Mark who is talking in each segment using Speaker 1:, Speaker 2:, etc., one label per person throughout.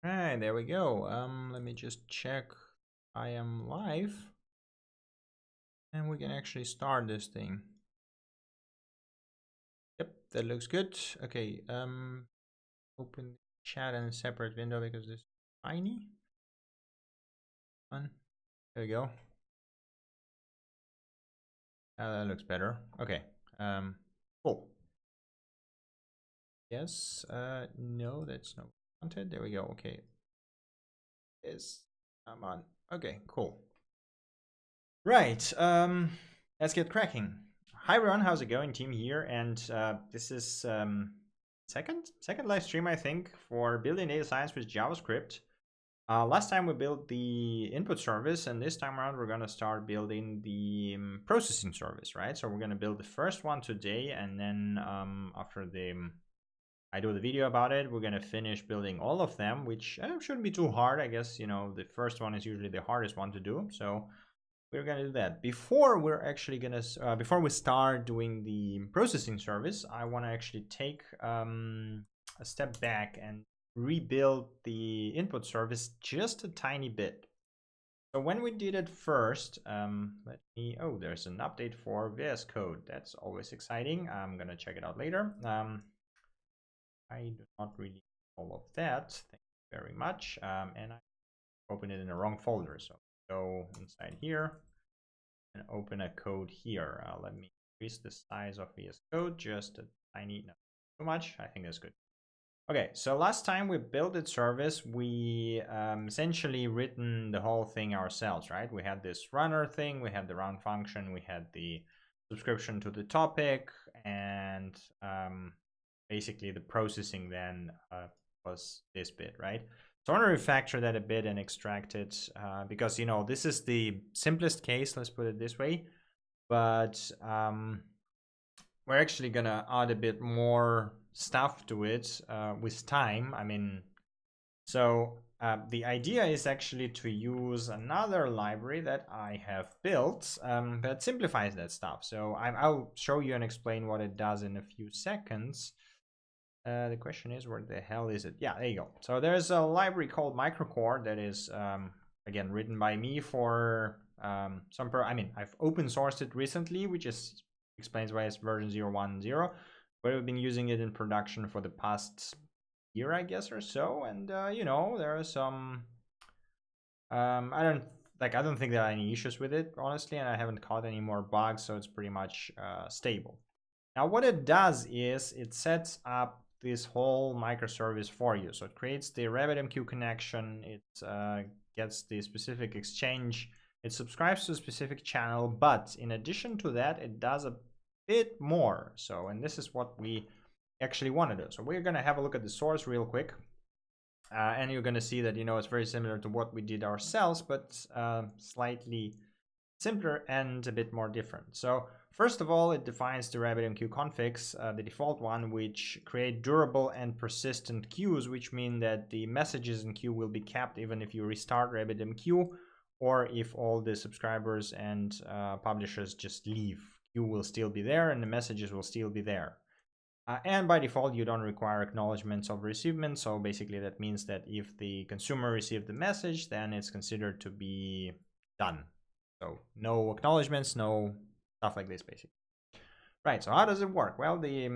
Speaker 1: Right, there we go. Let me just check I am live. And we can actually start this thing. Yep, that looks good. Okay, open the chat in a separate window because this is tiny. There we go. That looks better. Okay, cool. Yes, no, that's not wanted. There we go. Okay. Yes, I'm on. Okay, cool. Right, let's get cracking. Hi everyone, how's it going? Team here, and this is second live stream, I think, for building data science with JavaScript. Last time we built the input service, and this time around we're gonna start building the processing service, right? So we're gonna build the first one today, and then after I do the video about it, we're gonna finish building all of them, which shouldn't be too hard. I guess, you know, the first one is usually the hardest one to do, so we're gonna do that. Before we're actually gonna before we start doing the processing service, I want to actually take a step back and rebuild the input service just a tiny bit. So when we did it first, oh, there's an update for VS Code. That's always exciting. I'm gonna check it out later. I do not really know all of that. Thank you very much. And I opened it in the wrong folder, so go inside here and open a code here. Let me increase the size of VS Code just a tiny, not too much. I think that's good. Okay, so last time we built that service, we essentially written the whole thing ourselves, right? We had this runner thing, we had the run function, we had the subscription to the topic, and basically the processing then was this bit, right? So I want to refactor that a bit and extract it because, you know, this is the simplest case, let's put it this way. But we're actually going to add a bit more stuff to it with time. I mean, so the idea is actually to use another library that I have built that simplifies that stuff. So I'll show you and explain what it does in a few seconds. The question is, where the hell is it? Yeah, there you go. So there's a library called microcore that is, again, written by me for I've open sourced it recently, which is explains why it's version 0.1.0, but we've been using it in production for the past year, I guess, or so. And, you know, there are some, I don't think there are any issues with it, honestly, and I haven't caught any more bugs, so it's pretty much stable. Now, what it does is it sets up this whole microservice for you. So it creates the RabbitMQ connection, it gets the specific exchange, it subscribes to a specific channel, but in addition to that, it does a bit more. So, and this is what we actually want to do. So we're going to have a look at the source real quick. And you're going to see that, you know, it's very similar to what we did ourselves, but slightly simpler and a bit more different. So first of all, it defines the RabbitMQ configs, the default one, which create durable and persistent queues, which mean that the messages in queue will be kept even if you restart RabbitMQ, or if all the subscribers and publishers just leave. Queue will still be there and the messages will still be there. And by default, you don't require acknowledgements of receivement. So basically that means that if the consumer received the message, then it's considered to be done. So no acknowledgements, no stuff like this, basically. Right, so how does it work? Well, the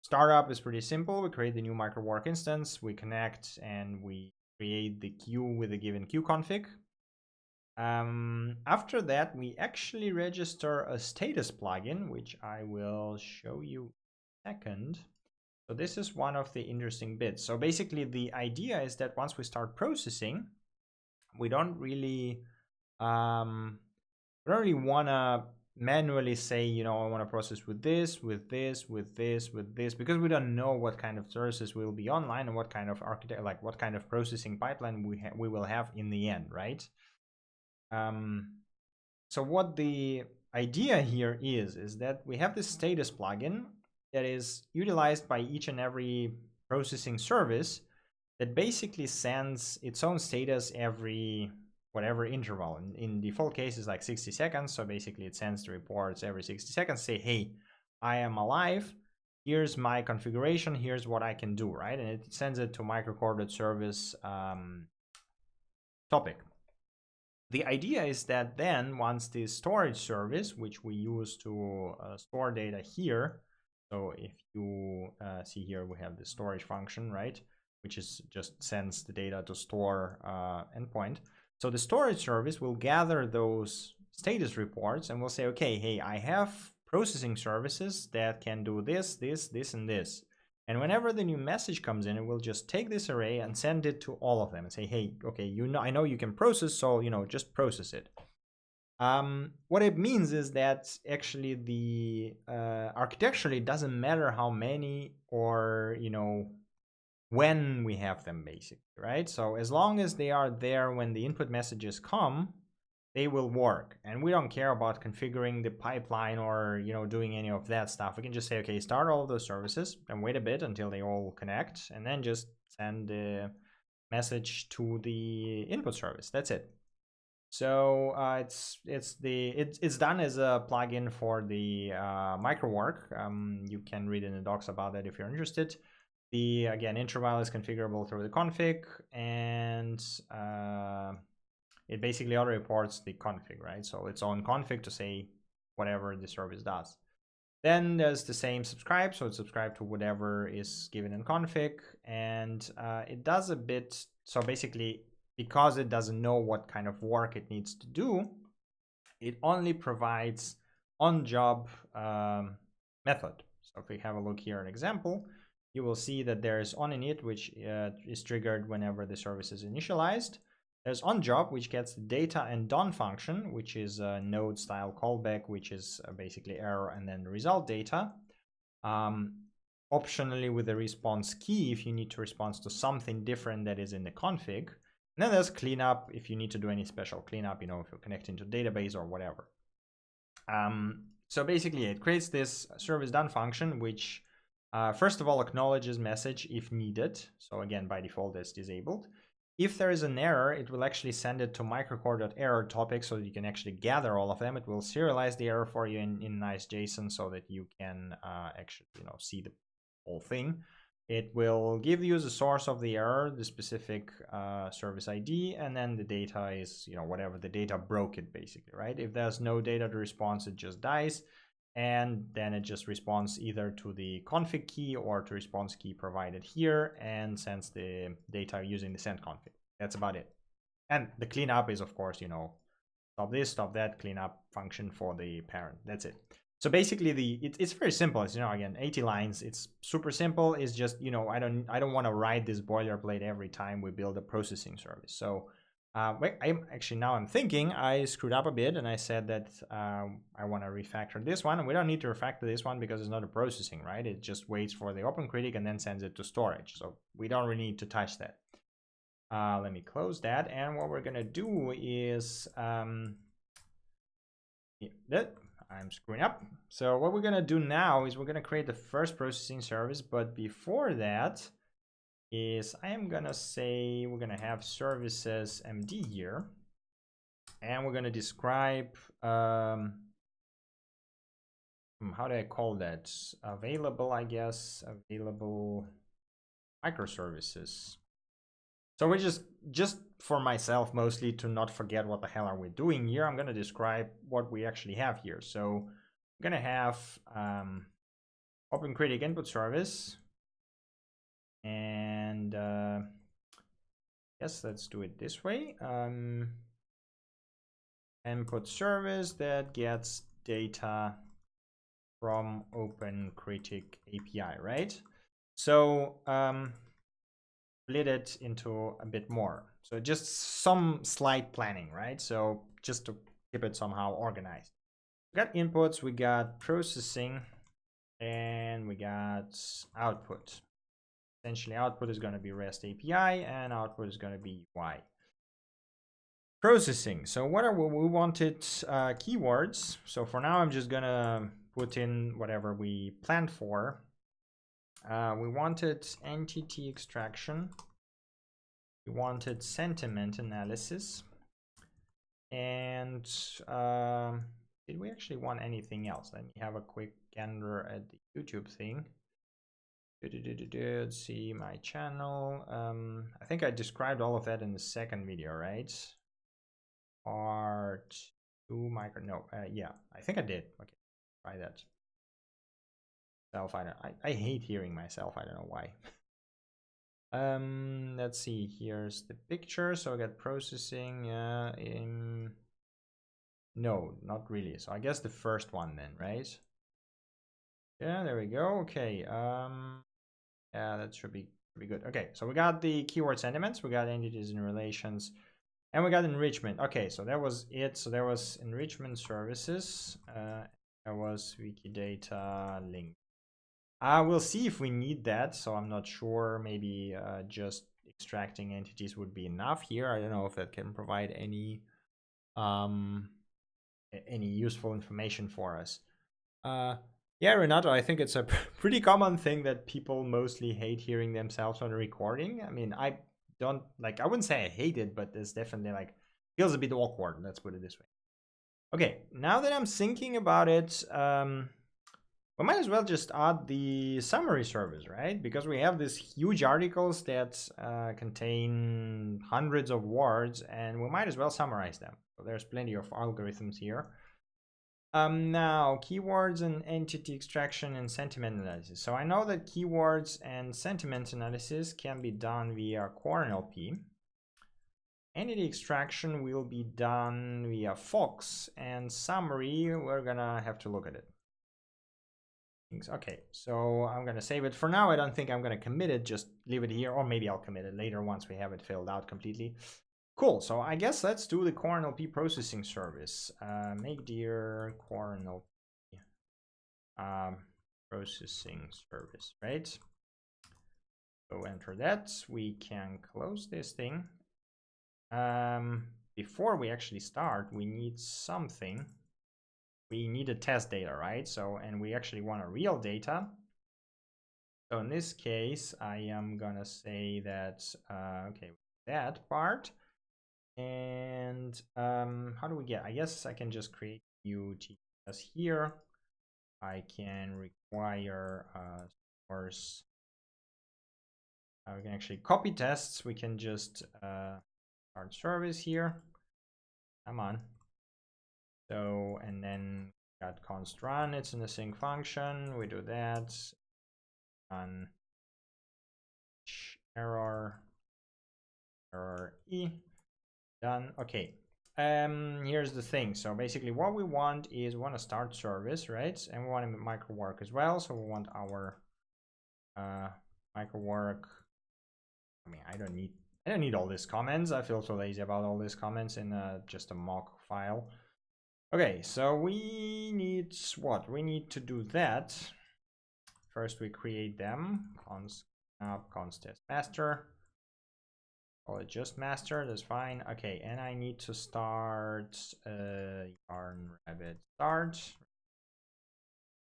Speaker 1: startup is pretty simple. We create the new microwork instance, we connect, and we create the queue with a given queue config. After that, we actually register a status plugin, which I will show you in a second. So this is one of the interesting bits. So basically, the idea is that once we start processing, we don't really want to manually say, you know, I want to process with this, with this, with this, with this, because we don't know what kind of services will be online and what kind of what kind of processing pipeline we will have in the end, right? So what the idea here is that we have this status plugin that is utilized by each and every processing service that basically sends its own status every whatever interval. In default cases, like 60 seconds. So basically it sends the reports every 60 seconds, say, hey, I am alive. here's my configuration, here's what I can do, right? And it sends it to microcore.service topic. The idea is that then once the storage service, which we use to store data here, so if you see here, we have the storage function, right? Which is just sends the data to store endpoint. So the storage service will gather those status reports and will say, okay, hey, I have processing services that can do this, this, this, and this. And whenever the new message comes in, it will just take this array and send it to all of them and say, hey, okay, I know you can process, so, just process it. What it means is that actually the architecturally it doesn't matter how many or, when we have them, basically, right? So as long as they are there when the input messages come, they will work. And we don't care about configuring the pipeline or, doing any of that stuff. We can just say, okay, start all of those services and wait a bit until they all connect, and then just send the message to the input service. That's it. So it's done as a plugin for the microwork. You can read in the docs about that if you're interested. The interval is configurable through the config, and it basically auto reports the config, right? So it's on config to say whatever the service does. Then there's the same subscribe, so it's subscribed to whatever is given in config, and it does a bit. So basically, because it doesn't know what kind of work it needs to do, it only provides on-job method. So if we have a look here, an example, you will see that there's onInit, which is triggered whenever the service is initialized. There's onJob, which gets the data and done function, which is a node style callback, which is basically error and then the result data. Optionally with the response key, if you need to respond to something different that is in the config. And then there's cleanup if you need to do any special cleanup, if you're connecting to database or whatever. So basically it creates this service done function, which first of all acknowledges message if needed. So again, by default, it's disabled. If there is an error, it will actually send it to microcore.error topic so that you can actually gather all of them. It will serialize the error for you in nice JSON so that you can actually see the whole thing. It will give you the source of the error, the specific service ID, and then the data is whatever the data broke it, basically, right? If there's no data to response, it just dies. And then it just responds either to the config key or to response key provided here and sends the data using the send config. That's about it. And the cleanup is, of course, stop this, stop that, cleanup function for the parent. That's it. So basically, it's very simple. It's again 80 lines. It's super simple. It's just I don't want to write this boilerplate every time we build a processing service. So I'm thinking I screwed up a bit and I said that I want to refactor this one, and we don't need to refactor this one because it's not a processing, right? It just waits for the OpenCritic and then sends it to storage. So we don't really need to touch that. Let me close that. And what we're going to do is I'm screwing up. So what we're going to do now is we're going to create the first processing service. But before that is I am going to say we're going to have services MD here. And we're going to describe, how do I call that? Available, I guess, available microservices. So we just for myself, mostly to not forget what the hell are we doing here, I'm going to describe what we actually have here. So we're going to have OpenCritic input service. And yes, let's do it this way. Input service that gets data from OpenCritic API, right? So split it into a bit more. So just some slight planning, right? So just to keep it somehow organized. We got inputs, we got processing, and we got output. Essentially, output is going to be REST API, and output is going to be UI. Processing. So what are we wanted keywords? So for now, I'm just going to put in whatever we planned for. We wanted entity extraction. We wanted sentiment analysis. And did we actually want anything else? Let me have a quick gander at the YouTube thing. Let's see my channel. I think I described all of that in the second video, right? Part 2 micro. No, yeah, I think I did. Okay, try that. I hate hearing myself. I don't know why. Let's see. Here's the picture. So I got processing. No, not really. So I guess the first one then, right? Yeah, there we go. Okay. Yeah, that should be good. Okay, so we got the keyword sentiments, we got entities and relations, and we got enrichment. Okay, so that was it. So there was enrichment services. There was Wikidata link. We'll see if we need that. So I'm not sure. Maybe just extracting entities would be enough here. I don't know if that can provide any useful information for us. Yeah, Renato, I think it's a pretty common thing that people mostly hate hearing themselves on a recording. I mean, I don't like, I wouldn't say I hate it, but it's definitely like, feels a bit awkward. Let's put it this way. Okay, now that I'm thinking about it, we might as well just add the summary service, right? Because we have these huge articles that contain hundreds of words, and we might as well summarize them. So there's plenty of algorithms here. Now, keywords and entity extraction and sentiment analysis. So I know that keywords and sentiment analysis can be done via CoreNLP. Entity extraction will be done via Fox, and summary, we're gonna have to look at it. Okay, so I'm gonna save it. For now, I don't think I'm gonna commit it, just leave it here, or maybe I'll commit it later once we have it filled out completely. Cool, so I guess let's do the CoreNLP processing service. Make dir CoreNLP processing service, right? So enter that. We can close this thing. Before we actually start, we need something. We need a test data, right? So, and we actually want a real data. So in this case, I am gonna say that, okay, that part. And how do we get? I guess I can just create new TS here. I can require source. We can actually copy tests. We can just start service here. Come on. So, and then got const run. It's in the sync function. We do that. On error e. Done. Okay. Here's the thing. So basically what we want is we want to start service, right? And we want to micro work as well. So we want our micro work. I mean, I don't need all these comments. I feel so lazy about all these comments in just a mock file. Okay, so we need what? We need to do that. First we create them. Const test master. Call it just master, that's fine. Okay, and I need to start yarn rabbit start.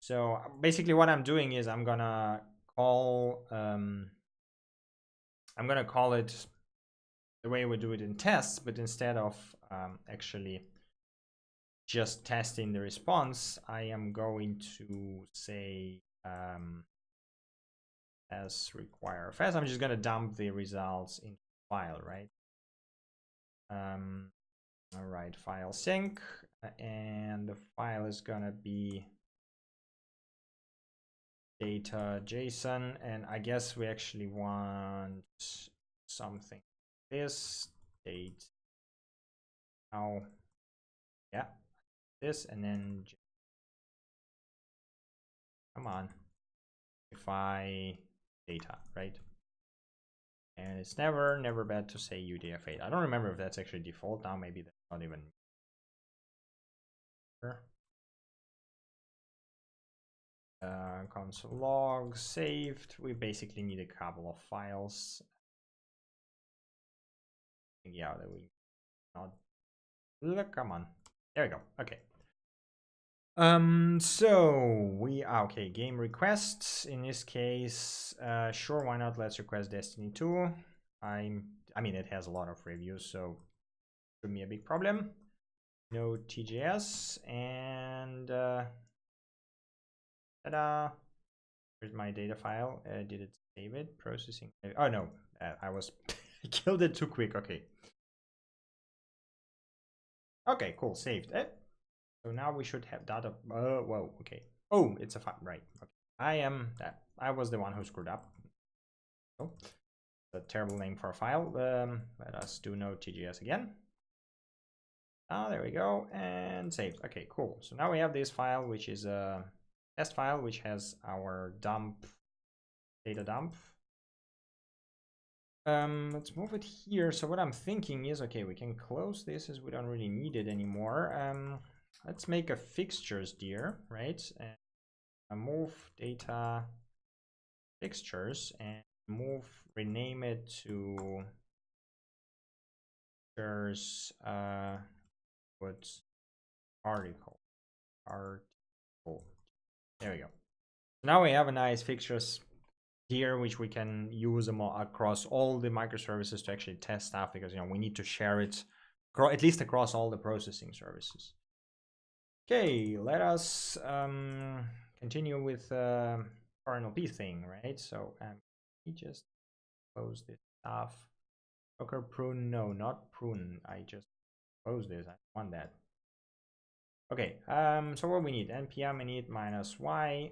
Speaker 1: So basically what I'm doing is I'm gonna call it the way we do it in tests, but instead of actually just testing the response, I am going to say as require fast. I'm just gonna dump the results into the file, right? All right, file sync, and the file is gonna be data JSON, and I guess we actually want something this date now, yeah, this, and then come on, define data, right? And it's never bad to say UTF-8. I don't remember if that's actually default now. Maybe that's not even. Console log saved. We basically need a couple of files. Yeah, that we not look. Come on, there we go. Okay. So we are okay. Game requests in this case. Sure, why not? Let's request Destiny 2. I mean, it has a lot of reviews, so shouldn't be a big problem. Node.js and ta-da. Here's my data file. Did it save it? Processing. Oh no, I was I killed it too quick. Okay. Okay, cool. Saved it. So now we should have data. Whoa. Okay. Oh, it's a file. Right. Okay. I was the one who screwed up. Oh, a terrible name for a file. Let us do node.js again. There we go, and saved. Okay, cool. So now we have this file, which is a test file, which has our dump, data dump. Let's move it here. So what I'm thinking is, okay, we can close this as we don't really need it anymore. Let's make a fixtures dir, right? And move data fixtures and rename it to fixtures, what article. There we go. Now we have a nice fixtures here, which we can use them across all the microservices to actually test stuff, because we need to share it at least across all the processing services. Okay, let us continue with CoreNLP thing, right? So we just close this stuff. Docker prune, no, not prune. I just close this. I want that. Okay, so what we need, npm init -y,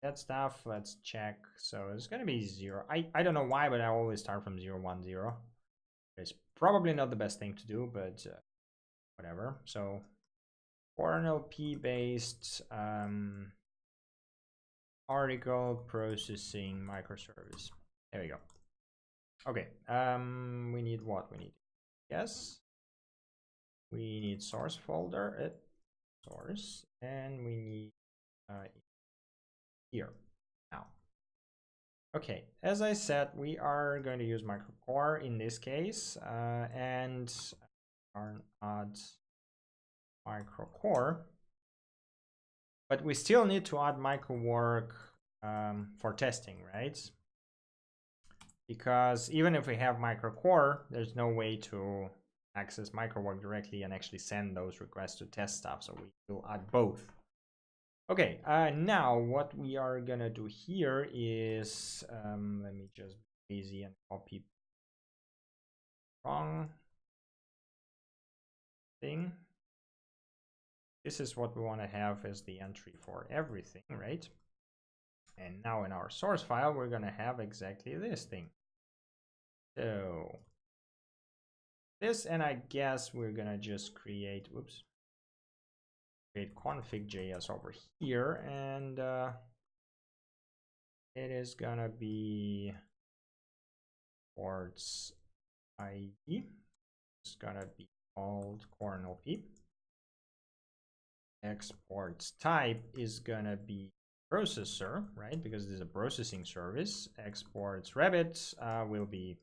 Speaker 1: that stuff. Let's check. So it's gonna be 0. I don't know why, but I always start from 0, 1, 0. It's probably not the best thing to do, but whatever. So CoreNLP based article processing microservice. There we go. Okay, we need what? We need yes. We need source folder, source, and we need here now. Okay, as I said, we are going to use microcore in this case, and add microcore, but we still need to add microwork for testing, right? Because even if we have microcore, there's no way to access microwork directly and actually send those requests to test stuff, so we will add both. Okay, now what we are gonna do here is let me just be easy and copy wrong thing. This is what we want to have as the entry for everything, right? And now in our source file, we're gonna have exactly this thing. So this, and I guess we're gonna just create, whoops, create config.js over here, and it is gonna be ports ID. It's gonna be called CoreNLP. Exports type is gonna be processor, right? Because this is a processing service. Exports Rabbit will be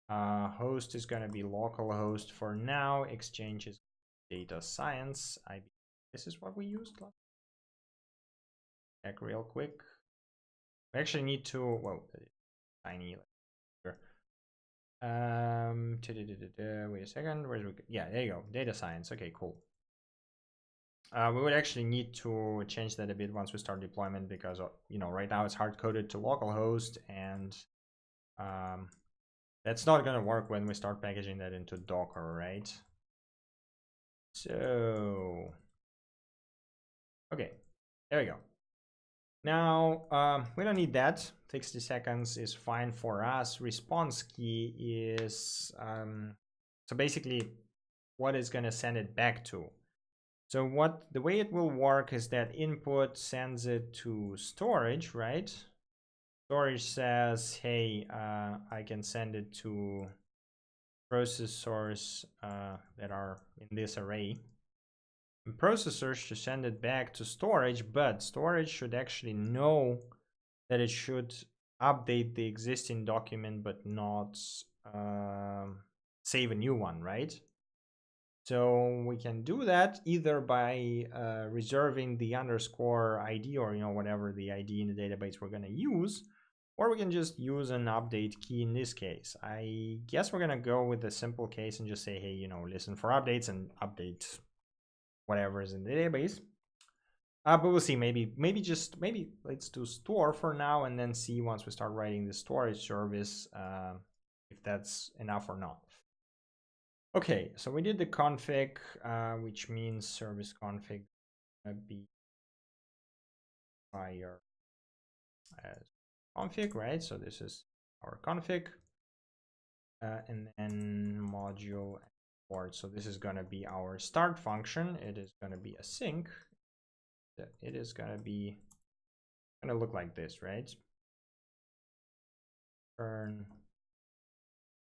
Speaker 1: host is gonna be localhost for now. Exchange is data science. This is what we used. Check real quick. We actually need to, well, tiny. Wait a second. Where's we? Yeah, there you go. Data science. Okay, cool. We would actually need to change that a bit once we start deployment, because right now it's hard coded to localhost, and that's not gonna work when we start packaging that into Docker, right? So okay, there we go. Now we don't need that. 60 seconds is fine for us. Response key is so basically what is gonna send it back to. So the way it will work is that input sends it to storage, right? Storage says, hey, I can send it to processors that are in this array. And processors should send it back to storage, but storage should actually know that it should update the existing document, but not save a new one, right? So we can do that either by reserving the underscore ID, or whatever the ID in the database we're going to use, or we can just use an update key in this case. I guess we're going to go with the simple case and just say, hey, listen for updates and update whatever is in the database. But we'll see. Maybe let's do store for now, and then see once we start writing the storage service if that's enough or not. Okay, so we did the config, which means service config gonna be fire as config, right? So this is our config, and then module port. So this is gonna be our start function. It is gonna be async. It is gonna look like this, right? Turn.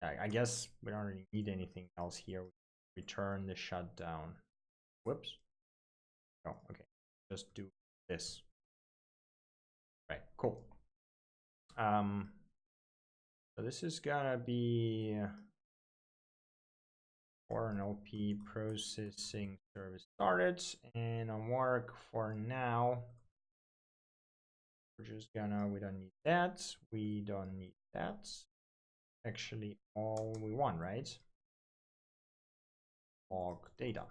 Speaker 1: I guess we don't really need anything else here. Return the shutdown. Whoops. Oh, okay. Just do this. Right, cool. So this is gonna be CoreNLP processing service started, and on work for now, we're just gonna, we don't need that. We don't need that. Actually, all we want, right? Log data.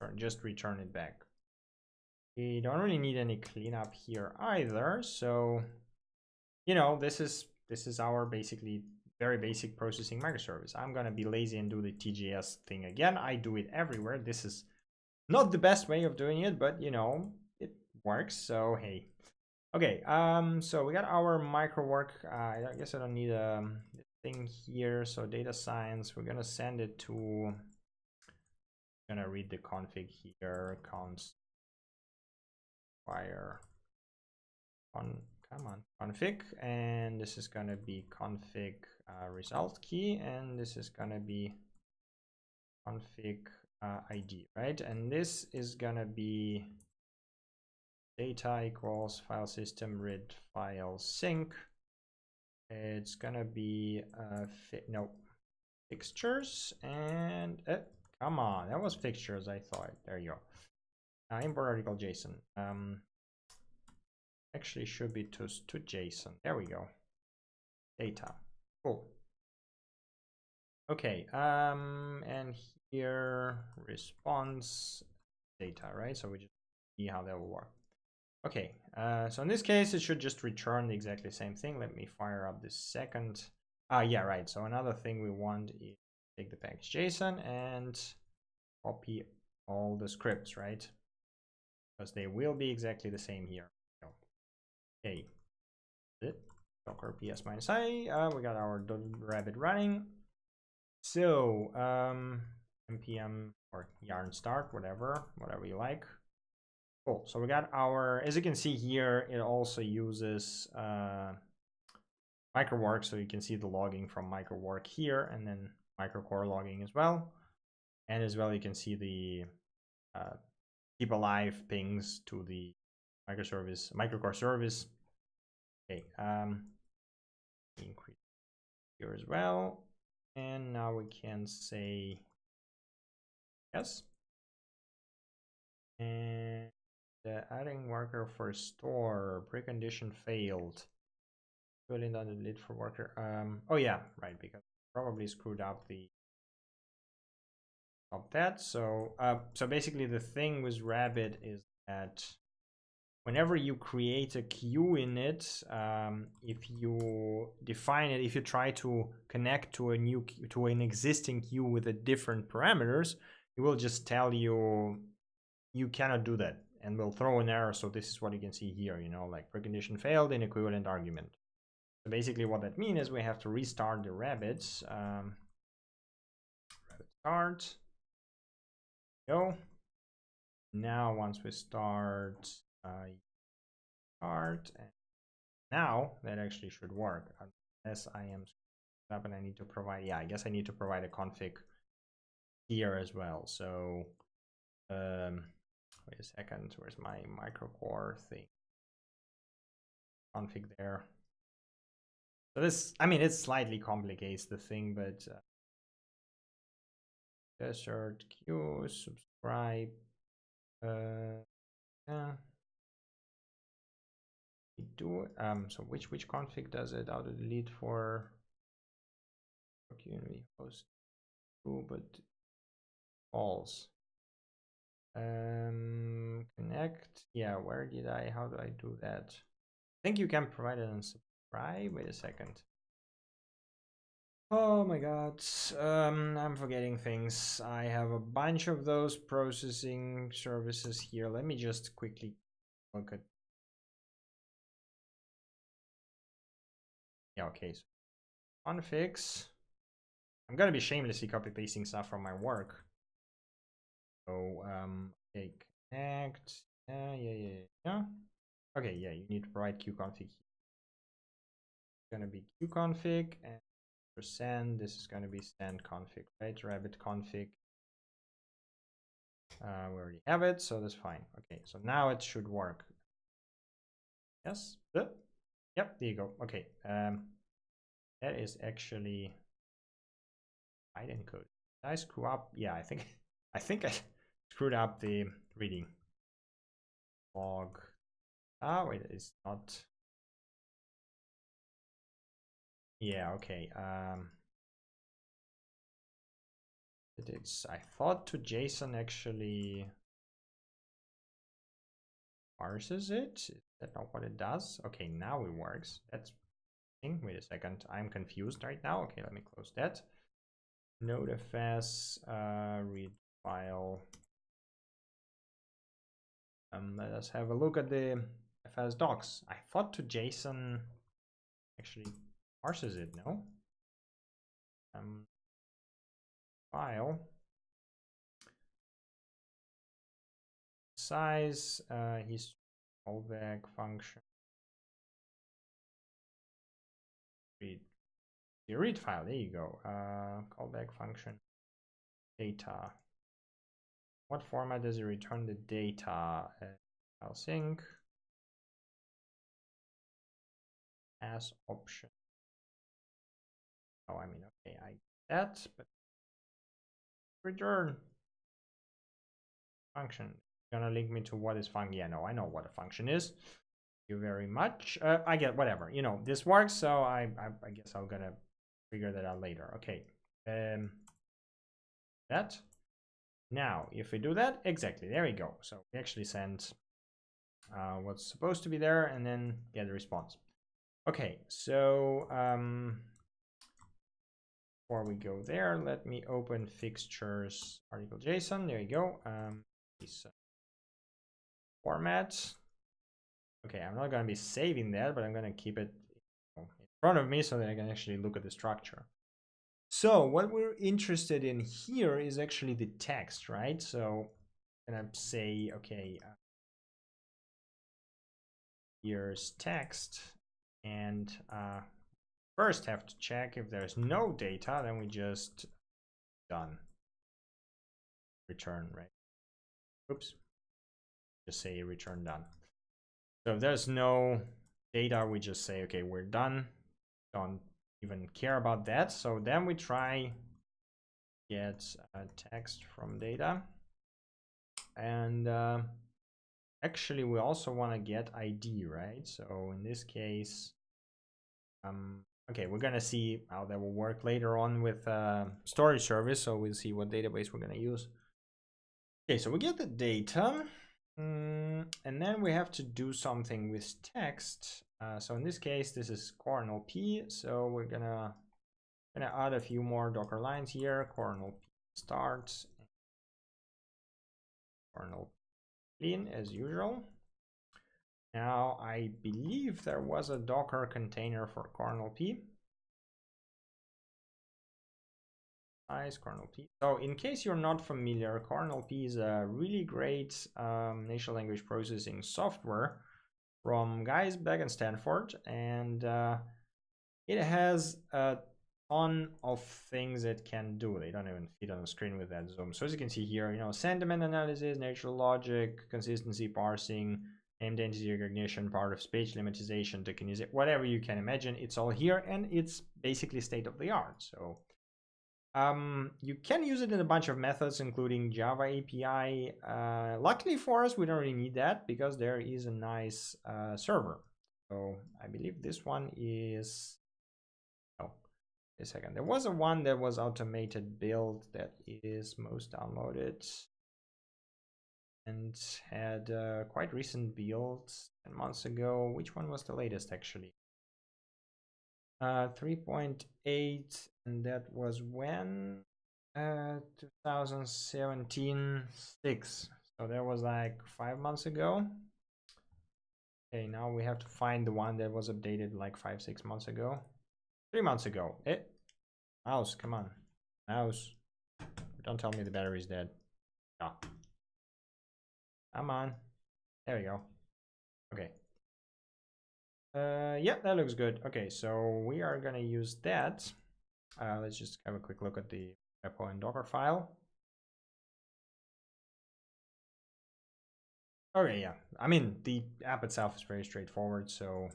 Speaker 1: Or just return it back. We don't really need any cleanup here either. So, you know, this is our basically very basic processing microservice. I'm gonna be lazy and do the TJS thing again. I do it everywhere. This is not the best way of doing it, but you know, it works. So hey. Okay, so we got our micro work. I guess I don't need a thing here. So data science, we're gonna send it to, gonna read the config here, const fire on, come on, config, and this is gonna be config result key, and this is gonna be config ID, right? And this is gonna be data equals file system read file sync. It's gonna be fixtures, and come on, that was fixtures. I thought, there you go. Import article JSON. Actually should be to JSON. There we go. Data. Cool. Okay. And here response data, right? So we just see how that will work. Okay, so in this case, it should just return the exactly same thing. Let me fire up this second. Yeah, right. So another thing we want is take the package JSON and copy all the scripts, right? Because they will be exactly the same here. Okay, docker ps -i. We got our rabbit running. So npm or yarn start, whatever you like. Cool. So we got our, as you can see here, it also uses microwork. So you can see the logging from microwork here, and then microcore logging as well. And as well, you can see the keep alive pings to the microcore service. Okay. Increase here as well. And now we can say yes. And adding worker for store precondition failed. Filling down the lid for worker. Oh yeah, right, because probably screwed up the of that. So so basically the thing with Rabbit is that whenever you create a queue in it, if you define it, if you try to connect to an existing queue with a different parameters, it will just tell you you cannot do that, and will throw an error. So this is what you can see here, you know, like precondition failed in equivalent argument. So basically what that means is we have to restart the rabbits. Rabbit start. Go. Now once we start, and now that actually should work. Unless I am up and I need to provide, yeah, I guess I need to provide a config here as well. So wait a second, where's my microcore thing? Config there. So this, I mean, it slightly complicates the thing, but desert queue, subscribe. Yeah. We do so which config does it? Auto delete for QNV host true, but false. Connect. Yeah, where did I, how do I do that? I think you can provide it on subscribe. Wait a second. Oh my god, I'm forgetting things. I have a bunch of those processing services here. Let me just quickly look at. Yeah, okay. So configs. I'm gonna be shamelessly copy pasting stuff from my work. So okay, connect. Yeah. Okay, yeah, you need to provide qconfig. It's gonna be qconfig and for send. This is gonna be send config, right? Rabbit config. We already have it, so that's fine. Okay, so now it should work. Yes. Yep. There you go. Okay. That is actually Python code. Did I screw up? Yeah, I think I screwed up the reading. Log. Ah, wait, it's not. Yeah. Okay. It's. I thought to JSON actually parses it. Is that not what it does? Okay, now it works. That's. Wait a second. I'm confused right now. Okay, let me close that. Node.fs read file. Let us have a look at the FS docs. I thought to JSON actually parses it, no? File size, his callback function. Read the read file. There you go. Callback function data. What format does it return the data? I'll sync as option. Oh, I mean, okay, I get that, but return function. Gonna link me to what is function. Yeah, no, I know what a function is. Thank you very much. I get whatever. You know, this works, so I guess I'm gonna figure that out later. Okay. That. Now, if we do that, exactly, there we go. So we actually send what's supposed to be there and then get a response. Okay, so before we go there, let me open fixtures article JSON. There you go. This format. Okay, I'm not going to be saving that, but I'm going to keep it in front of me so that I can actually look at the structure. So what we're interested in here is actually the text, right? So I'm going to say, okay, here's text, and first have to check if there's no data, then we just done return, right? Oops, just say return done. So if there's no data, we just say, okay, we're done. Don't even care about that. So then we try get text from data, and actually we also want to get ID, right? So in this case, okay, we're gonna see how that will work later on with storage service. So we'll see what database we're gonna use. Okay, so we get the data, and then we have to do something with text. So in this case, this is CoreNLP. So we're gonna add a few more Docker lines here. CoreNLP start, CoreNLP clean as usual. Now I believe there was a Docker container for CoreNLP. Nice, CoreNLP. So in case you're not familiar, CoreNLP is a really great natural language processing software from guys back in Stanford, and it has a ton of things it can do. They don't even fit on the screen with that zoom. So as you can see here, you know, sentiment analysis, natural logic, consistency parsing, named entity recognition, part of speech lemmatization, tokenization, whatever you can imagine, it's all here, and it's basically state of the art. So you can use it in a bunch of methods, including Java API. Luckily for us, we don't really need that because there is a nice server. So I believe this one is, oh, a second. There was a one that was automated build that is most downloaded. and had quite recent builds 10 months ago. Which one was the latest actually? 3.8, and that was when 2017 6. So that was like 5 months ago. Okay, now we have to find the one that was updated like 5-6 months ago. 3 months ago. Mouse, come on. Mouse. Don't tell me the battery's dead. Oh. Come on. There we go. Okay. Yeah, that looks good. Okay, so we are gonna use that. Let's just have a quick look at the repo and Docker file. Okay, yeah. I mean, the app itself is very straightforward. So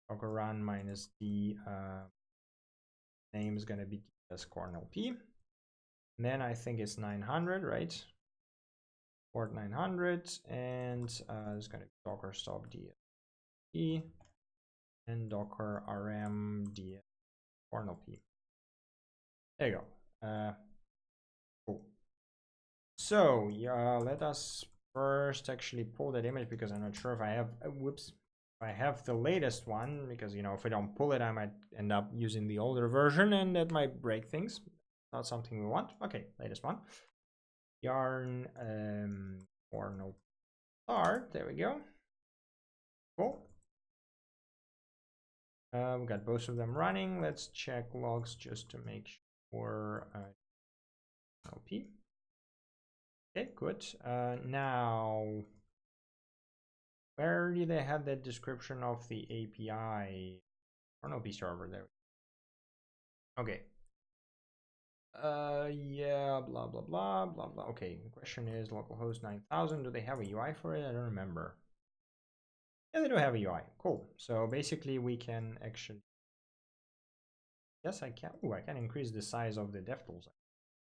Speaker 1: Docker run minus the name is going to be as CoreNLP. And then I think it's 900, right? Port 900, and it's going to be Docker stop DSP and Docker rm ds CoreNLP. There you go. Cool. So yeah, let us first actually pull that image because I'm not sure if I have. Whoops. I have the latest one, because you know, if I don't pull it I might end up using the older version and that might break things. Not something we want. Okay, latest one. Yarn or no start. There we go. Cool. We got both of them running. Let's check logs just to make sure. LP. Okay, good. Now, where do they have that description of the API? CoreNLP server there. Okay. Yeah, blah blah blah blah blah. Okay, the question is localhost 9000. Do they have a UI for it? I don't remember. Yeah, they do have a UI. Cool. So basically, we can actually. Yes, I can. Oh, I can increase the size of the DevTools.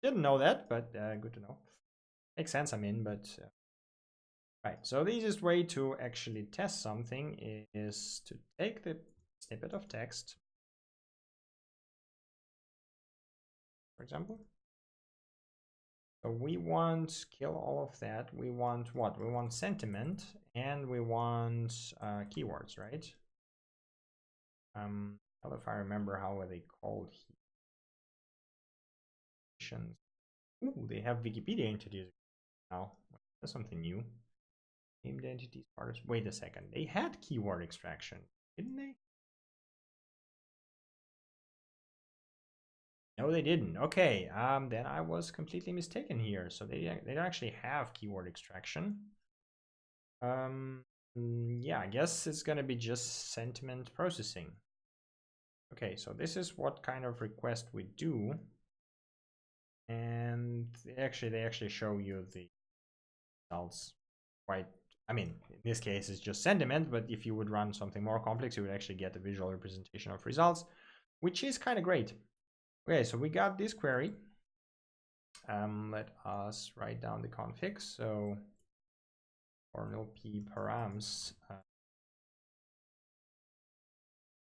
Speaker 1: Didn't know that, but good to know. Makes sense. I mean, but right. So the easiest way to actually test something is to take the snippet of text, for example. So we want kill all of that. We want what? We want sentiment and we want keywords, right? I don't know if I remember how are they called here. Ooh, they have Wikipedia entities now. That's something new. Named entities part. Wait a second. They had keyword extraction, didn't they? No, they didn't. Okay, then I was completely mistaken here. So they don't actually have keyword extraction. Yeah, I guess it's gonna be just sentiment processing. Okay, so this is what kind of request we do, and they actually show you the results quite. I mean, in this case, it's just sentiment, but if you would run something more complex, you would actually get a visual representation of results, which is kind of great. Okay, so we got this query. Let us write down the config. So CoreNLP params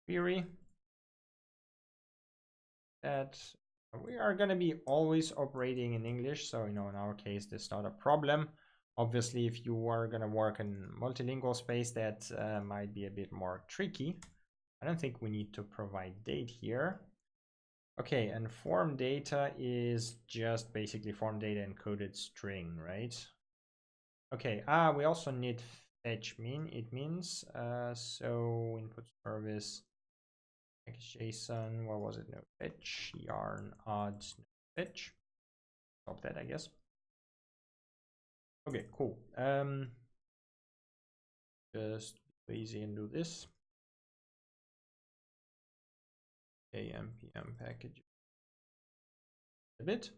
Speaker 1: query that we are going to be always operating in English. So, you know, in our case, this is not a problem. Obviously, if you are going to work in multilingual space, that might be a bit more tricky. I don't think we need to provide date here. Okay, and form data is just basically form data encoded string, right? Okay, we also need fetch mean. It means so input service JSON. What was it? No fetch yarn odd no fetch. Stop that, I guess. Okay, cool. Just be easy and do this. npm package a bit.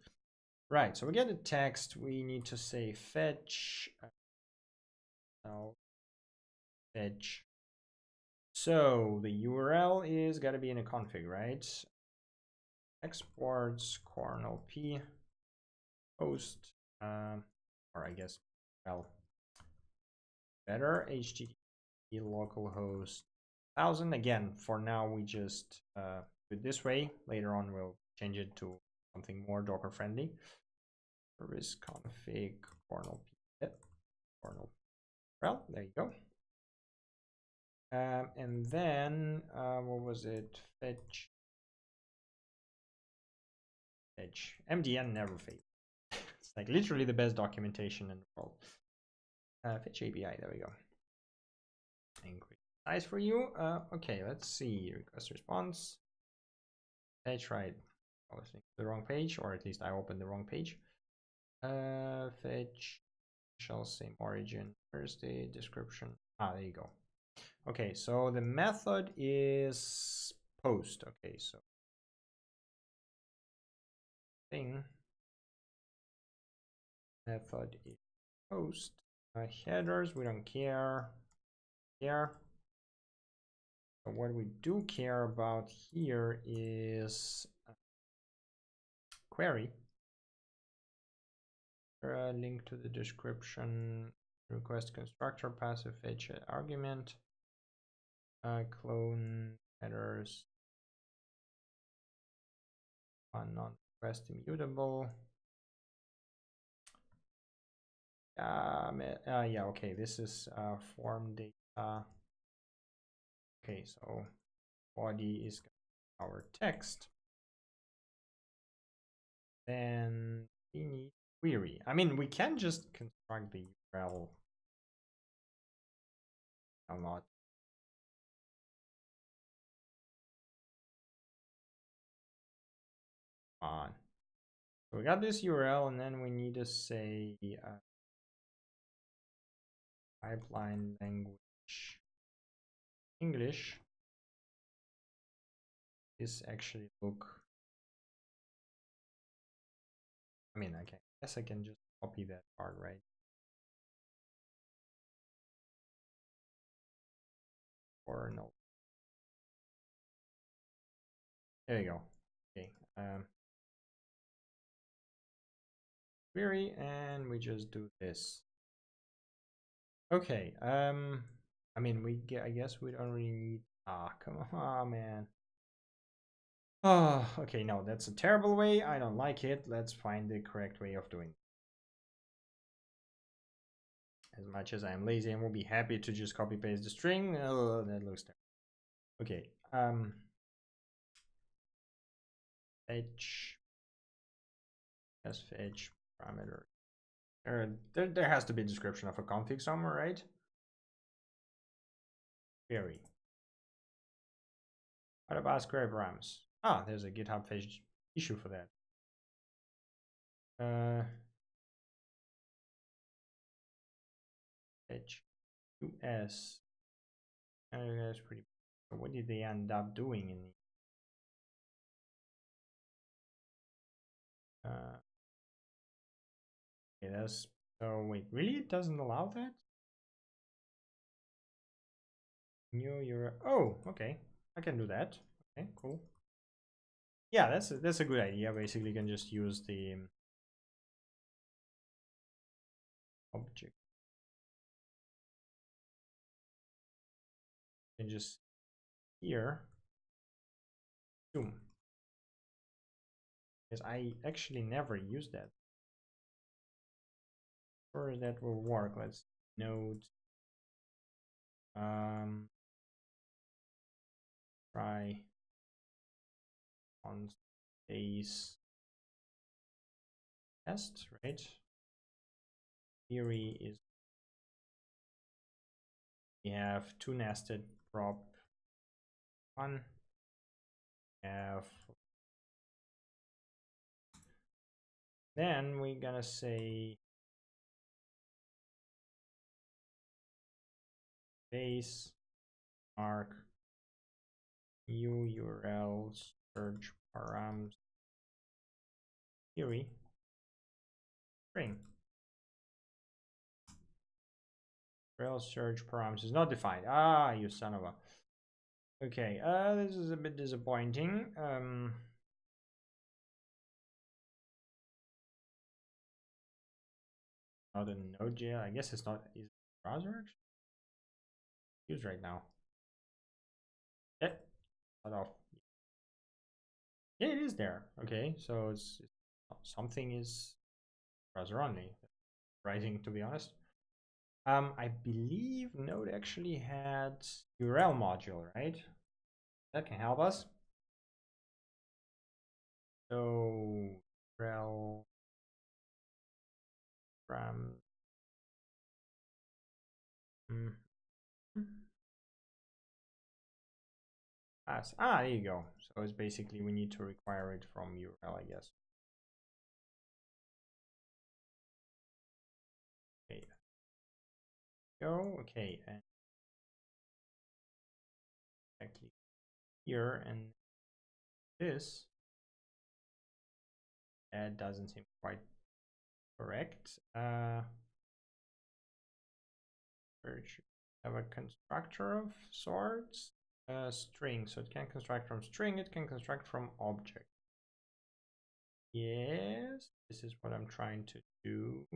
Speaker 1: Right, so we get a text. We need to say fetch. Now fetch. So the URL is got to be in a config, right? Exports CoreNLP host, or I guess, well, better HTTP localhost 1000. Again, for now we just do it this way. Later on we'll change it to something more Docker friendly. Service config CoreNLP. CoreNLP. Well, there you go. And then what was it? Fetch. MDN never fails. It's like literally the best documentation in the world. Fetch API. There we go. Increase size for you. Okay, let's see. Request response. Fetch, right. I was thinking the wrong page, or at least I opened the wrong page. Fetch shall same origin Thursday description. There you go. Okay, so the method is post. Okay, so thing method is post. Headers, we don't care. So what we do care about here is query. Link to the description. Request constructor, passive fetch argument. Clone headers. Non-request immutable. Yeah, okay, this is form data. Okay, so body is our text. Then we need query. I mean, we can just construct the URL. I'm not. On. So we got this URL, and then we need to say pipeline language English. This actually look. I mean, I guess I can just copy that part, right? Or no. There you go. Okay. Query, and we just do this. Okay. I mean, I guess we don't really need. Come on, man. Oh, okay. No, that's a terrible way. I don't like it. Let's find the correct way of doing it. As much as I'm lazy, I will be happy to just copy paste the string. Oh, that looks terrible. Okay. Fetch. As fetch parameter. There has to be a description of a config somewhere, right? Query. What about query params? There's a GitHub page issue for that. Fetch US. That's pretty. What did they end up doing in the? Okay, that's. So wait, really? It doesn't allow that? New URL. Oh, okay. I can do that. Okay, cool. Yeah, that's a good idea. Basically, you can just use the object. You can just here zoom. Because I actually never use that. Sure, that will work. Let's node. Try on space test, right? Theory is we have two nested prop one. Have then we're gonna say base mark new URLs search params theory string. URL search params is not defined. You son of a. Okay, this is a bit disappointing. Not a node.js. I guess it's not. Is browser actually used right now? Yeah, cut off. Yeah, it is there. Okay, so it's something is browser only. Surprising, to be honest. I believe Node actually had URL module, right? That can help us. So URL from there you go. So it's basically we need to require it from URL, I guess. Okay. Go. Okay. And exactly here and this. That doesn't seem quite correct. Have a constructor of sorts. String. So it can construct from string. It can construct from object. Yes, this is what I'm trying to do.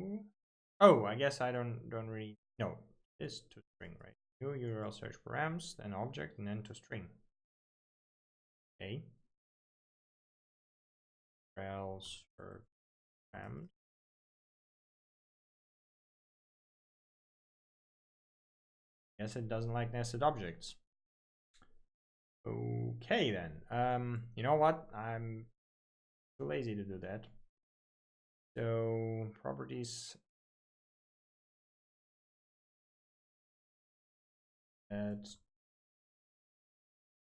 Speaker 1: Oh, I guess I don't really know. This to string, right? New URL search params, then object, and then to string. Okay. URL search params. Guess it doesn't like nested objects. Okay then. You know what? I'm too lazy to do that. So properties. Add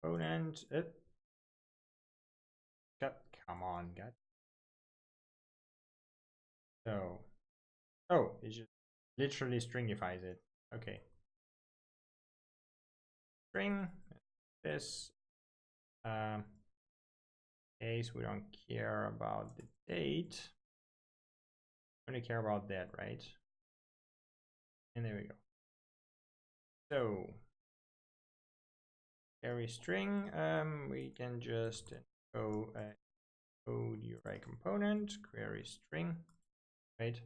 Speaker 1: component. Come on, God. So, it just literally stringifies it. Okay. String this. Case we don't care about the date. We only care about that, right? And there we go. So carry string. We can just go code URI component query string, right?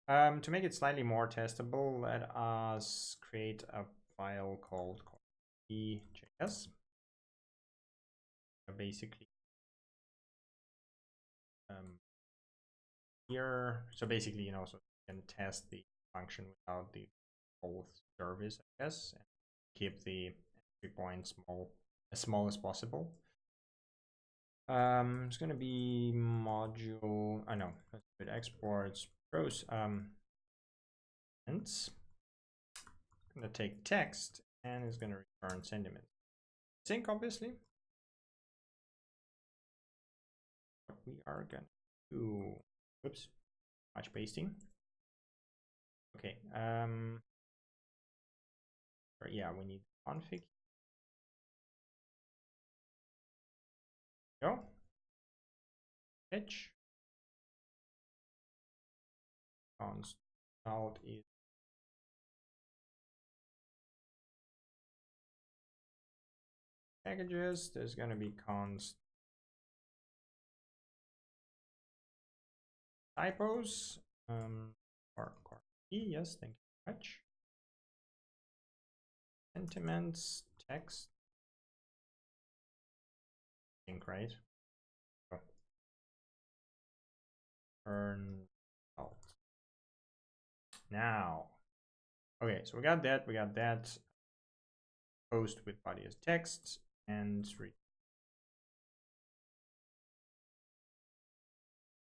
Speaker 1: To make it slightly more testable, let us create a file called vue.js. Basically, here, so basically, you know, so you can test the function without the whole service, I guess, and keep the entry point as small as possible. It's gonna be module. I know. Let's do it. Exports pros. It's gonna take text and it's gonna return sentiment. Sync, obviously. What we are gonna do. Oops. Much pasting. Okay. Yeah, we need config. Go. Fetch. Const out is packages. There's gonna be const typos. Or yes, thank you very much. Sentiments, text. I think, right? Oh. Turn out. Now, okay, so we got that. Post with body as text and read.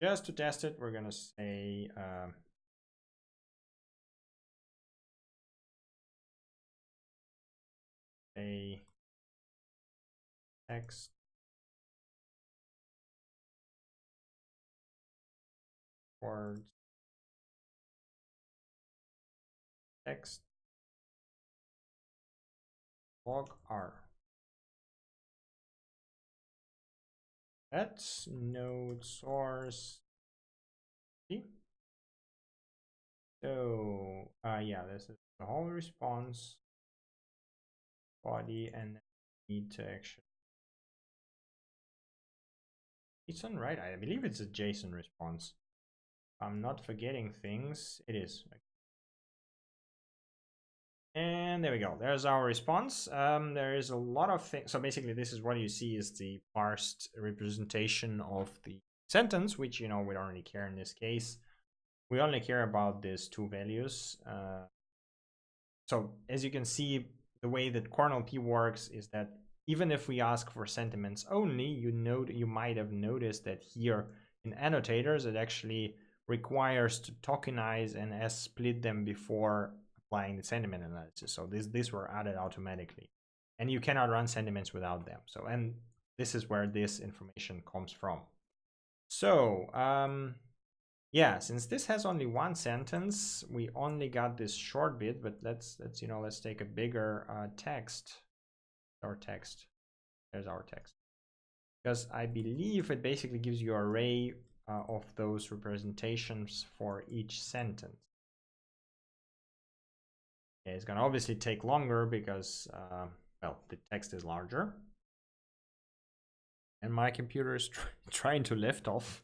Speaker 1: Just to test it, we're gonna say a text words text log r. That's node source. So yeah, this is the whole response body, and need to actually JSON, right? I believe it's a JSON response. I'm not forgetting things. It is. And there we go. There's our response. There is a lot of things. So basically, this is what you see is the parsed representation of the sentence, which, you know, we don't really care in this case. we only care about these two values. So as you can see, the way that CoreNLP works is that even if we ask for sentiments only, you might have noticed that here in annotators, it actually requires to tokenize and split them before applying the sentiment analysis. So these were added automatically, and you cannot run sentiments without them. So, and this is where this information comes from. So, yeah, since this has only one sentence, we only got this short bit, but let's take a bigger text. Our text. There's our text. Because I believe it basically gives you an array of those representations for each sentence. Okay, it's going to obviously take longer because, well, the text is larger. And my computer is trying to lift off.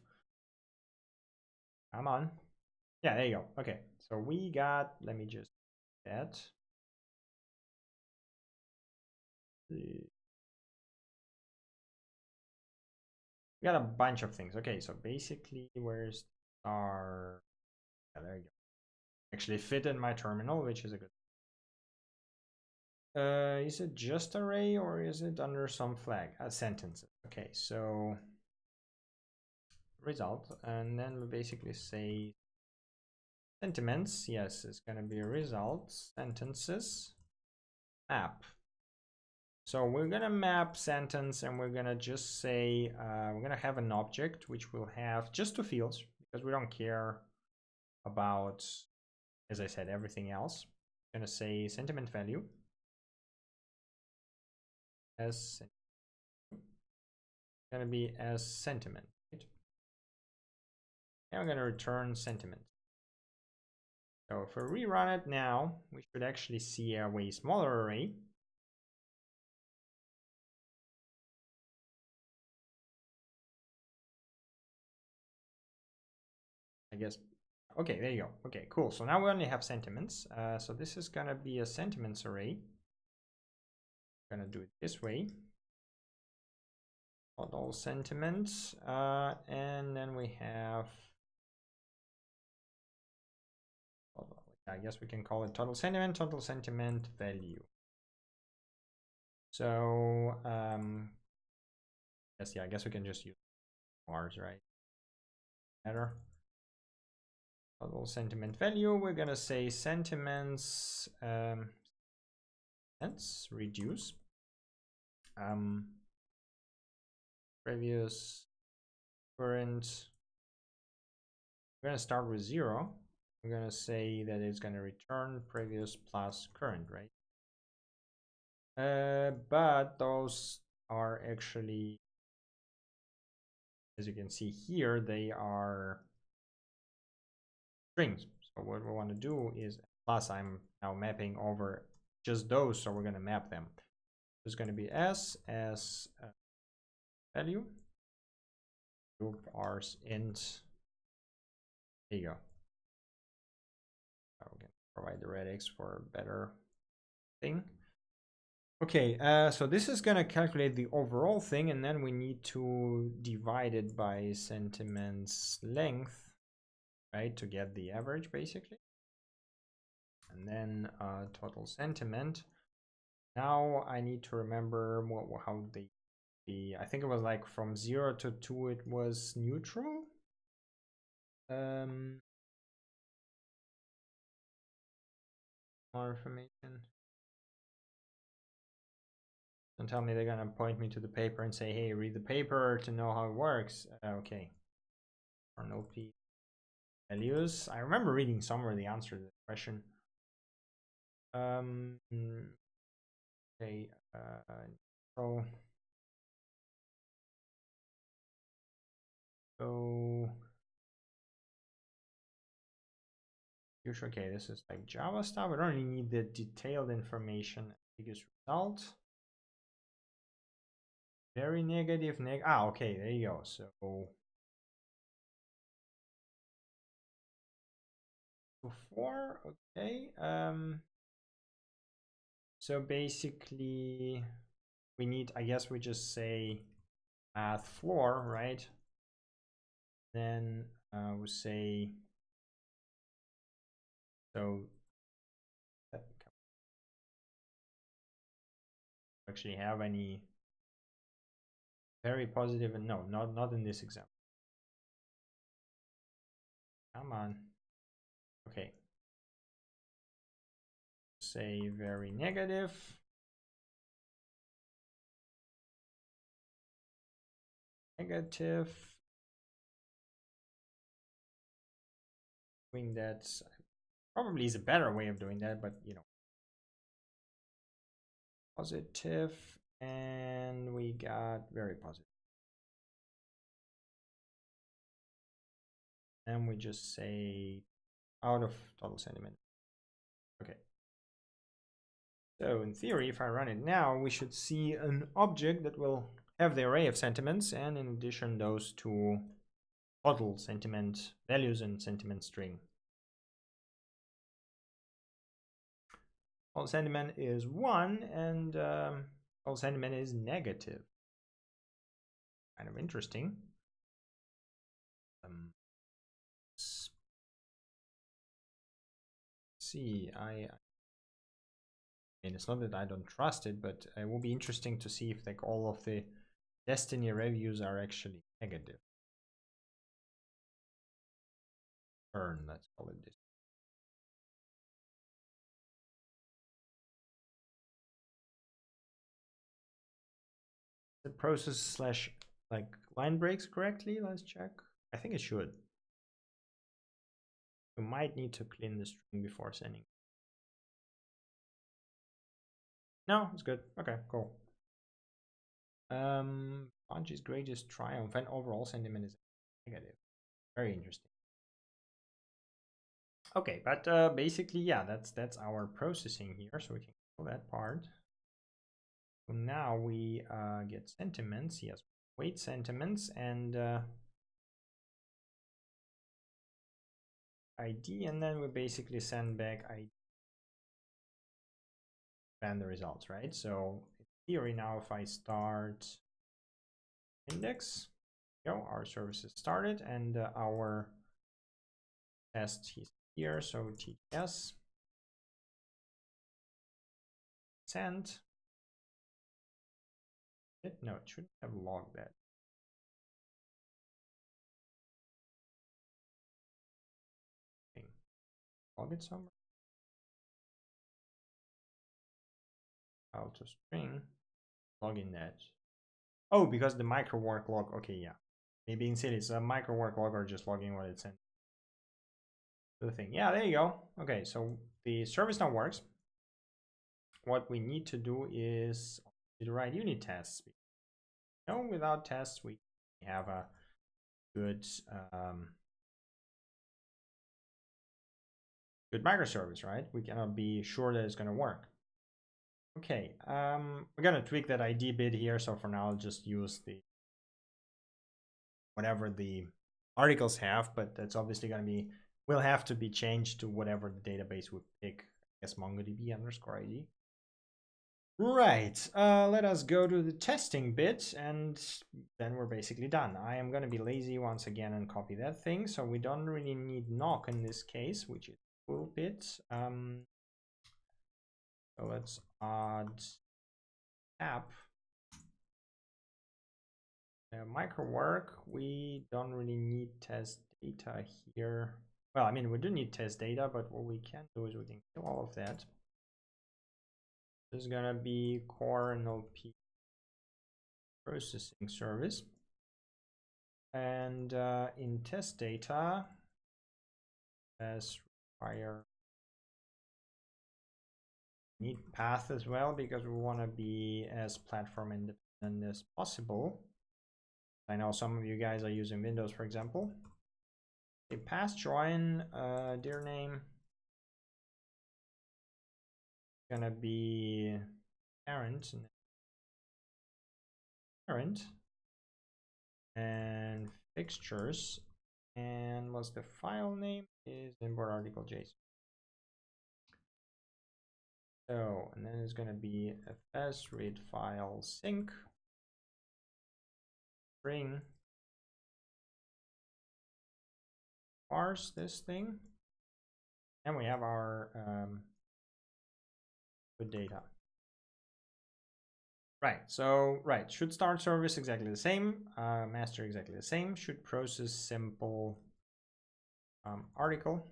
Speaker 1: Come on. Yeah, there you go. Okay, so we got, let me just that. We got a bunch of things. Okay, so basically, where's our... Yeah, there you go. Actually fit in my terminal, which is a good... Is it just array or is it under some flag? Sentences. Okay, so result, and then we basically say sentiments. Yes, it's going to be a result, sentences, map. So we're going to map sentence, and we're going to just say, we're going to have an object which will have just two fields because we don't care about, as I said, everything else. I'm going to say sentiment value as going to be as sentiment, right? And we're going to return sentiment. So if we rerun it now, we should actually see a way smaller array. I guess. Okay, there you go. Okay, cool. So now we only have sentiments. So this is going to be a sentiments array. I'm going to do it this way. Total sentiments. And then we have... I guess we can call it total sentiment value. So, yes, yeah, I guess we can just use bars, right? Better. Total sentiment value, we're gonna say sentiments let's reduce previous current. We're gonna start with 0. We're gonna say that it's gonna return previous plus current, right? But those are actually, as you can see here, they are strings. So what we want to do is, plus I'm now mapping over just those, so we're going to map them. There's going to be s as value, group rs int. There you go. We can provide the radix for a better thing. Okay, so this is going to calculate the overall thing, and then we need to divide it by sentiments length, right, to get the average basically. And then total sentiment. Now I need to remember how I think it was like from 0 to 2 it was neutral. More information. Don't tell me they're gonna point me to the paper and say, hey, read the paper to know how it works. Okay. CoreNLP values. I remember reading somewhere the answer to the question. Okay. So okay, this is like Java stuff. We don't really need the detailed information. Biggest result. Very negative. Okay, there you go. So 4. Okay. So basically, we need. I guess we just say math floor, right? Then we say So that actually have any very positive, and no, not in this example. Come on. Okay. Say very negative. Negative. Doing that probably is a better way of doing that, but you know, positive, and we got very positive. And we just say out of total sentiment. Okay. So in theory, if I run it now, we should see an object that will have the array of sentiments, and in addition, those two total sentiment values and sentiment string. Total sentiment is 1, and total sentiment is negative. Kind of interesting. See, and it's not that I don't trust it, but it will be interesting to see if like all of the Destiny reviews are actually negative. Let's call it this. The process slash like line breaks correctly. Let's check. I think it should. You might need to clean the string before sending. No, it's good. Okay, cool. Bungie's greatest triumph and overall sentiment is negative. Very interesting. Okay, but basically, yeah, that's our processing here, so we can kill that part. So now we get sentiments. Yes, wait sentiments and ID, and then we basically send back ID and the results, right? So in theory, now if I start index, you know, our service is started, and our test is here. So TTS send. No, it shouldn't have logged that. Log it somewhere. Out to string. Log in that. Oh, because the micro work log. Okay, yeah. Maybe instead it's a micro work log or just logging what it sent. The thing. Yeah, there you go. Okay, so the service now works. What we need to do is to write unit tests. You know, without tests, we have a good good microservice, right? We cannot be sure that it's going to work. Okay, we're going to tweak that ID bit here. So for now, I'll just use the whatever the articles have, but that's obviously going to be, will have to be changed to whatever the database would pick. I guess MongoDB underscore ID. Right, let us go to the testing bit, and then we're basically done. I am going to be lazy once again and copy that thing, so we don't really need knock in this case, which is a cool bit. So let's add app. Micro work, we don't really need test data here. Well, I mean, we do need test data, but what we can do is we can kill all of that. This is gonna be CoreNLP processing service. And in test data, as require need path as well, because we want to be as platform independent as possible. I know some of you guys are using Windows, for example. A pass join dir name gonna be parent and fixtures, and what's the file name is import article JSON. So, and then it's gonna be fs read file sync string parse this thing. And we have our good data. Right, so should start service exactly the same, master exactly the same, should process simple article,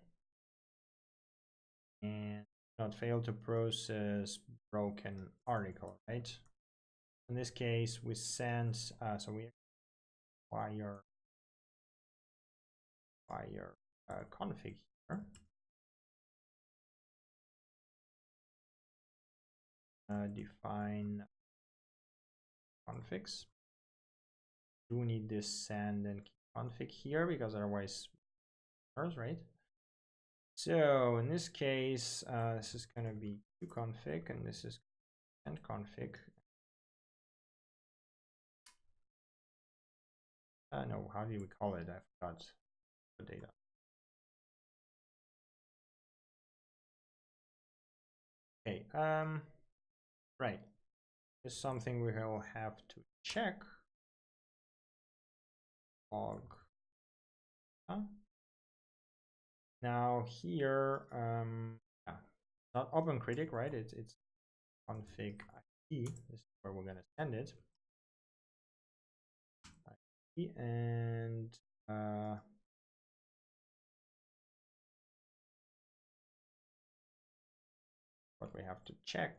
Speaker 1: and not fail to process broken article, right? In this case, we send, so we acquire config here. Define configs. Do need this send and config here because otherwise right? So in this case, this is going to be config, and this is send config. No, how do we call it? I forgot the data. Okay, right. This is something we will have to check. Log. Now here, yeah, not OpenCritic, right? It's config ID. This is where we're gonna send it. ID and what we have to check,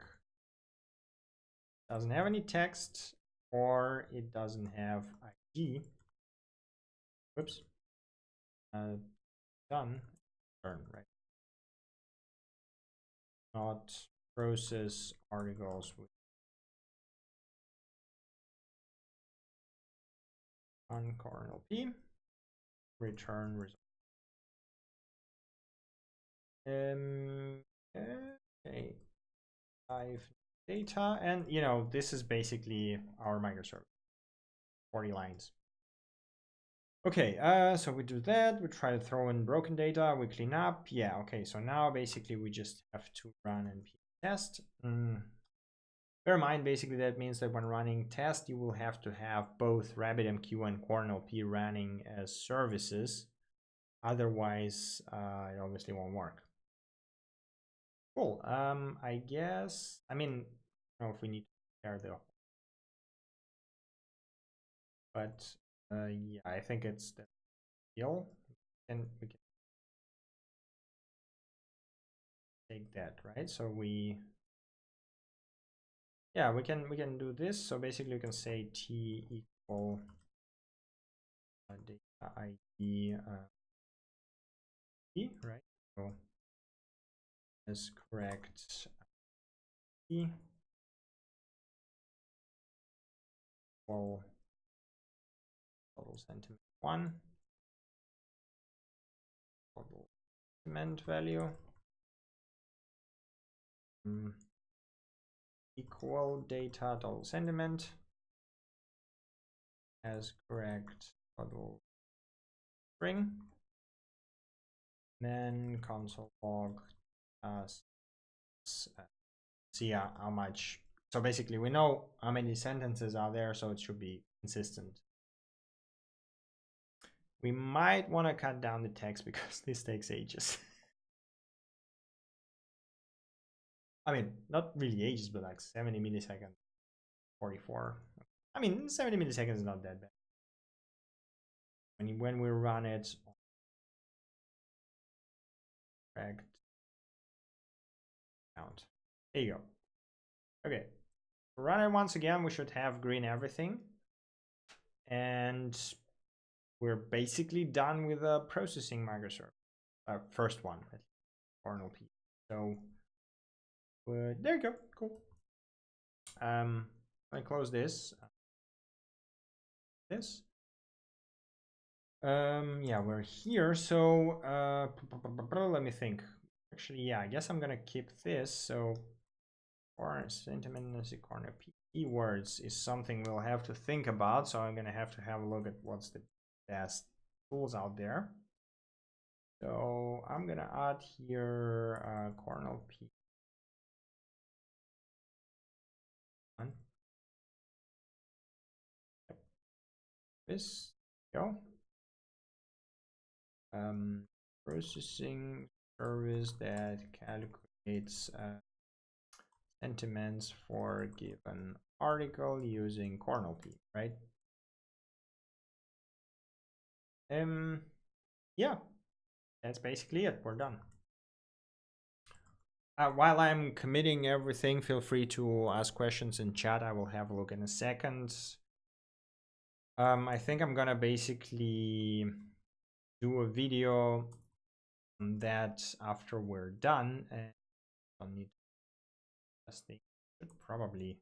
Speaker 1: doesn't have any text, or it doesn't have ID. Whoops. Done. Turn, right? Not process articles with on CoreNLP. Return result. Okay. Live data, and you know, this is basically our microservice. 40 lines. Okay, so we do that, we try to throw in broken data, we clean up. Yeah, okay, so now basically we just have to run npm test. Bear in mind, basically that means that when running test, you will have to have both RabbitMQ and CoreNLP running as services. Otherwise, it obviously won't work. Cool. I guess, I mean, I don't know if we need to share the, but yeah, I think it's the deal. And we can take that, right? So yeah, we can do this. So basically you can say t equal data ID right? So is correct equal total sentiment 1, total sentiment value equal data total sentiment as correct total string, then console log see how much. So basically we know how many sentences are there, so it should be consistent. We might want to cut down the text because this takes ages. I mean, not really ages, but like 70 milliseconds, 44. I mean, 70 milliseconds is not that bad. When we run it, correct count. There you go. Okay, run it once again. We should have green everything, and we're basically done with the processing microservice. First one, CoreNLP. So there you go. Cool. I close this. Yeah, we're here. So let me think. Actually, yeah, I guess I'm gonna keep this. So sentiment corner keywords is something we'll have to think about. So I'm gonna have to have a look at what's the best tools out there. So I'm gonna add here CoreNLP. Yep. This go. Processing service that calculates sentiments for a given article using CoreNLP, right? Yeah, that's basically it. We're done. While I'm committing everything, feel free to ask questions in chat. I will have a look in a second. I think I'm gonna basically do a video on that after we're done, and I'll need to should probably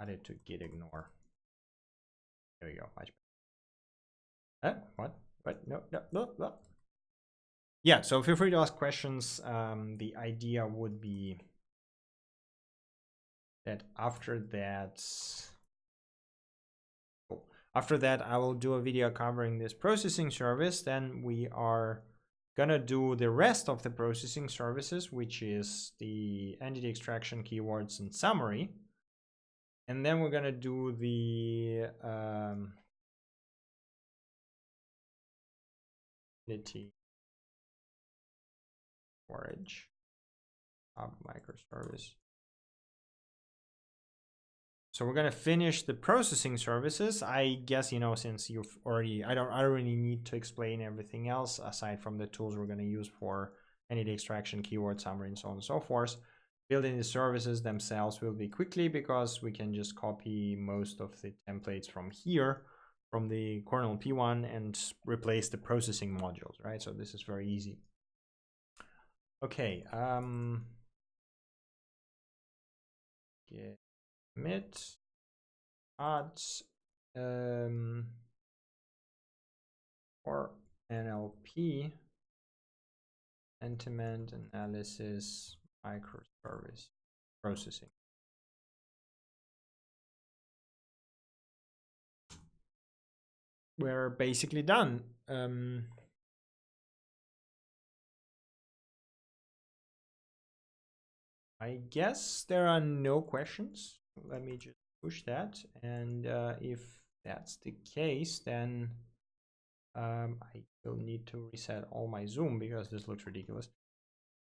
Speaker 1: add it to git ignore. There we go. Much better. What? No. Yeah, so feel free to ask questions. The idea would be that after that, I will do a video covering this processing service. Then we are gonna do the rest of the processing services, which is the entity extraction, keywords, and summary. And then we're gonna do the entity storage of microservice. So we're gonna finish the processing services. I guess, you know, since you've already, I don't really need to explain everything else aside from the tools we're gonna use for entity extraction, keyword summary, and so on and so forth. Building the services themselves will be quickly because we can just copy most of the templates from here, from the CoreNLP one, and replace the processing modules, right? So this is very easy. Okay, commit odds or NLP sentiment analysis microservice processing. We're basically done. I guess there are no questions. Let me just push that. And if that's the case, then I will need to reset all my Zoom because this looks ridiculous.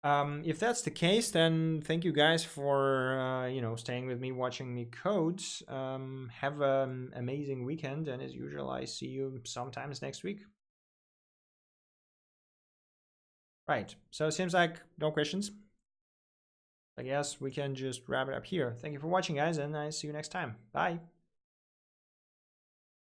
Speaker 1: If that's the case, then thank you guys for you know, staying with me, watching me code. Have an amazing weekend, and as usual, I see you sometimes next week. Right. So it seems like no questions. I guess we can just wrap it up here. Thank you for watching, guys, and I see you next time. Bye.